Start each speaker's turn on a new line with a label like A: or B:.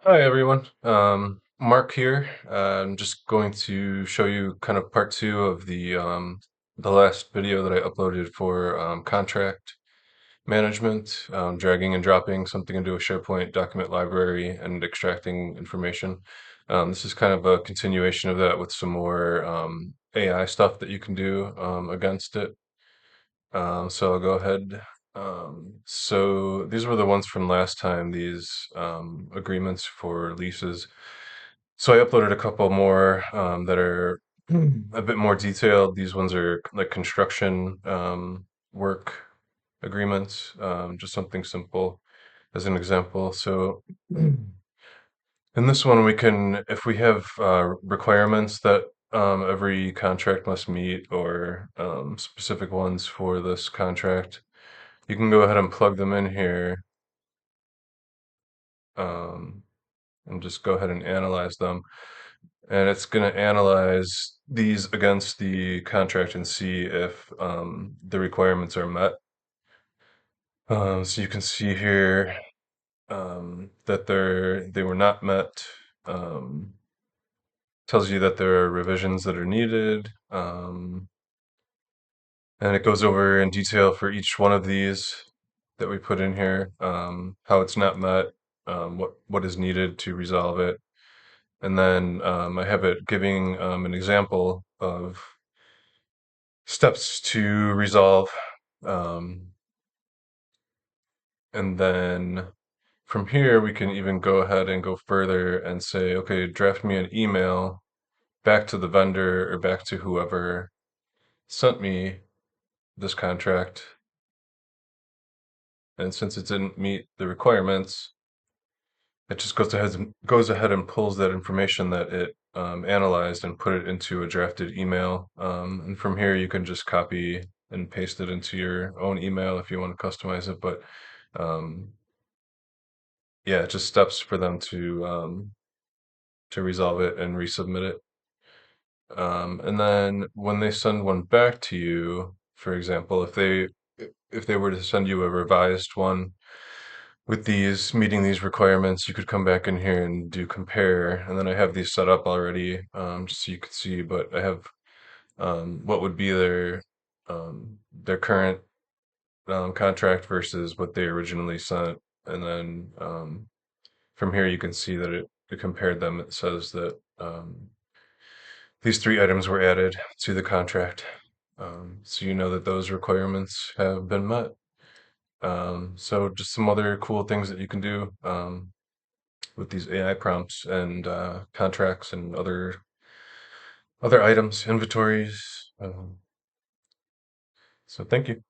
A: Hi everyone. Mark here. I'm just going to show you kind of part two of the last video that I uploaded for contract management, dragging and dropping something into a SharePoint document library and extracting information. This is kind of a continuation of that with some more AI stuff that you can do against it. So I'll go ahead. So these were the ones from last time, these agreements for leases. So I uploaded a couple more that are a bit more detailed. These ones are like construction work agreements, just something simple as an example. So in this one, we can, if we have requirements that every contract must meet or specific ones for this contract, you can go ahead and plug them in here um, and just go ahead and analyze them. And it's going to analyze these against the contract and see if the requirements are met. So you can see here that they were not met. Um, Tells you that there are revisions that are needed. And it goes over in detail for each one of these that we put in here, how it's not met, what is needed to resolve it. And then I have it giving an example of steps to resolve. Um, and then from here, we can even go ahead and go further and say, okay, draft me an email back to the vendor or back to whoever sent me this contract. And since it didn't meet the requirements, it just goes ahead and pulls that information that it analyzed and put it into a drafted email. And from here, you can just copy and paste it into your own email if you want to customize it. But um, yeah, just steps for them to resolve it and resubmit it. And then when they send one back to you, for example, if they were to send you a revised one with these meeting these requirements, you could come back in here and do compare. And then I have these set up already, just so you could see. But I have what would be their current contract versus what they originally sent, and then from here you can see that it compared them. It says that these three items were added to the contract, so you know that those requirements have been met. So just some other cool things that you can do with these AI prompts and contracts and other items, inventories. So thank you.